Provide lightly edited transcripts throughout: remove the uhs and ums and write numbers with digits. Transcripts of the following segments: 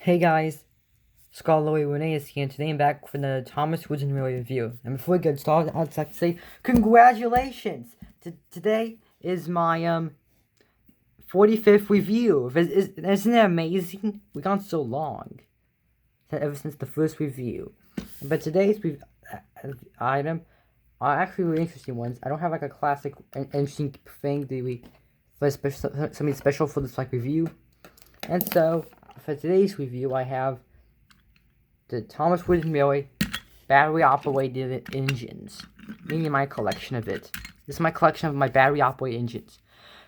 Hey guys, Scholarly Renee is here, and today I'm back for the Thomas Woods and Railway review. And before we get started, I'd just like to say congratulations! Today is my 45th review. Isn't it amazing? We've gone so long ever since the first review. But today's item are actually really interesting ones. I don't have like a classic interesting thing for something special for this review. And so for today's review, I have the Thomas Woods and Railway battery-operated engines. Meaning my collection of it. This is my collection of my battery-operated engines.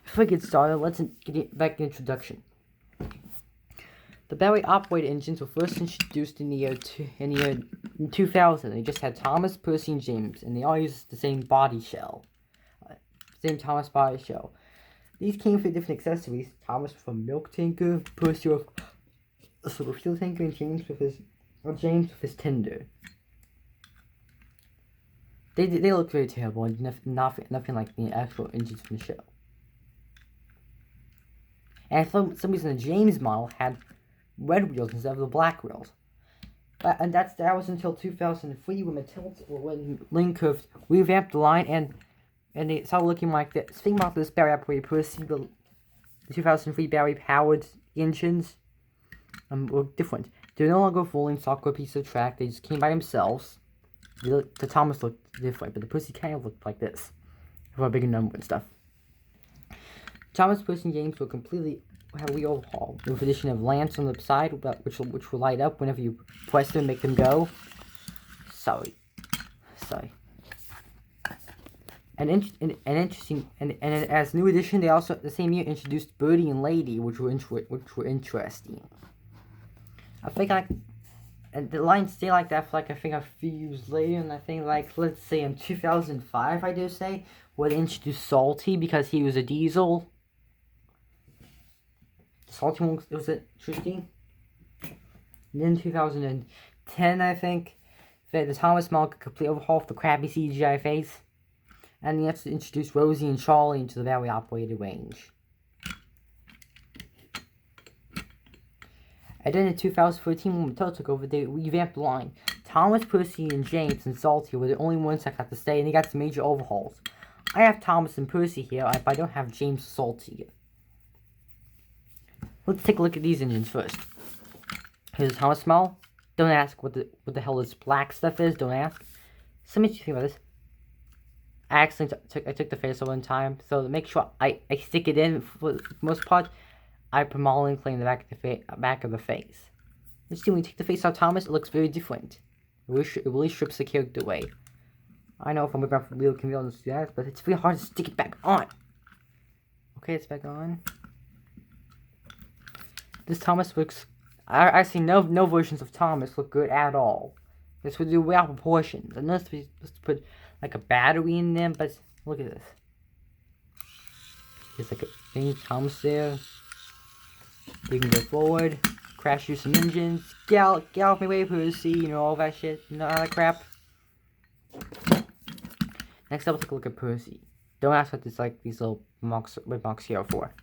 Before we get started, let's get back to the introduction. The battery-operated engines were first introduced in the year 2000. They just had Thomas, Percy, and James, and they all used the same body shell. Same Thomas body shell. These came with different accessories. Thomas with a milk tanker, Percy with a sort of fuel tanker, and James with his tender. They look very terrible and nothing like the actual engines from the show. And for some reason, the James model had red wheels instead of the black wheels. And that was until 2003 when Lincoln revamped the line and it started looking like this. Think about this battery operated Percy, the 2003 battery powered engines were different. They're no longer rolling stock or piece of track. They just came by themselves. The Thomas looked different, but the Percy kind of looked like this, with a bigger number and stuff. Thomas, Percy, and James were completely heavily overhauled, with the addition of lamps on the side, which will light up whenever you press them and make them go. Sorry. And as new addition, they also the same year introduced Birdie and Lady, which were interesting. I think and the line stayed like that for I think a few years later, and I think let's say in 2005, I dare say, where they introduced Salty because he was a diesel. Salty one was interesting. And then 2010, I think, the Thomas model could completely overhaul the crappy CGI face. And they had to introduce Rosie and Charlie into the battery operated range. And then in 2013, when Mattel took over, they revamped the line. Thomas, Percy, and James and Salty were the only ones that got to stay, and they got some major overhauls. I have Thomas and Percy here, but I don't have James or Salty here. Let's take a look at these engines first. Here's the Thomas model. Don't ask what the hell this black stuff is. Don't ask. So much think about this. I accidentally took the face one time, so to make sure I stick it in for the most part, I put modeling clay in the back of the face. You see, when you take the face out of Thomas, it looks very different. It really strips the character away. I know if I'm whipping out from real convenience to do that, but it's really hard to stick it back on. Okay, it's back on. This Thomas looks. I see no versions of Thomas look good at all. This would do way out of proportions. Unless we just put like a battery in them, but look at this. There's like a thing Thomas there. We can go forward, crash through some engines, gallop me away, Percy, all that shit, all that crap. Next up, let's take a look at Percy. Don't ask what these little red box here are for.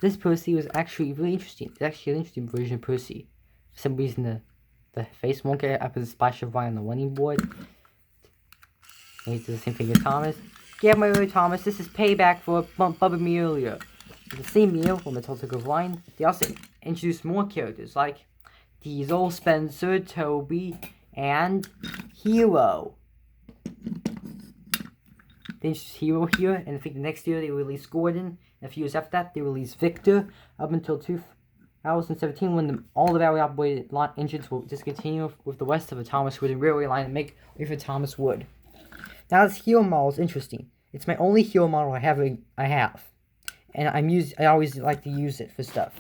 This Percy was actually really interesting. It's actually an interesting version of Percy. For some reason, the face won't get up as a splash of white on the running board. He's the same thing as Thomas. Get my way, Thomas. This is payback for bumping me earlier. In the same year, when Mattel took over line, they also introduced more characters like Diesel, Spencer, Toby, and Hero. They introduced Hero here, and I think the next year they released Gordon. And a few years after that, they released Victor, up until 2017, when all the battery operated engines will discontinue with the rest of the Thomas Wood and Railway line and make way for Thomas Wood. Now this Hero model is interesting. It's my only Hero model I have. And I always like to use it for stuff.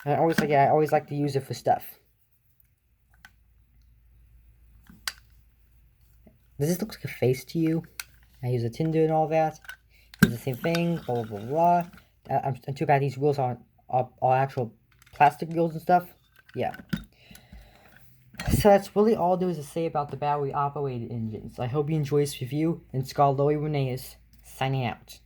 I always like to use it for stuff. Does this look like a face to you? I use a Tinder and all that. It's the same thing. Blah blah blah blah. I'm too bad these wheels are actual plastic wheels and stuff. Yeah. So that's really all there is to say about the battery-operated engines. I hope you enjoy this review, and Scholarly Reneus, signing out.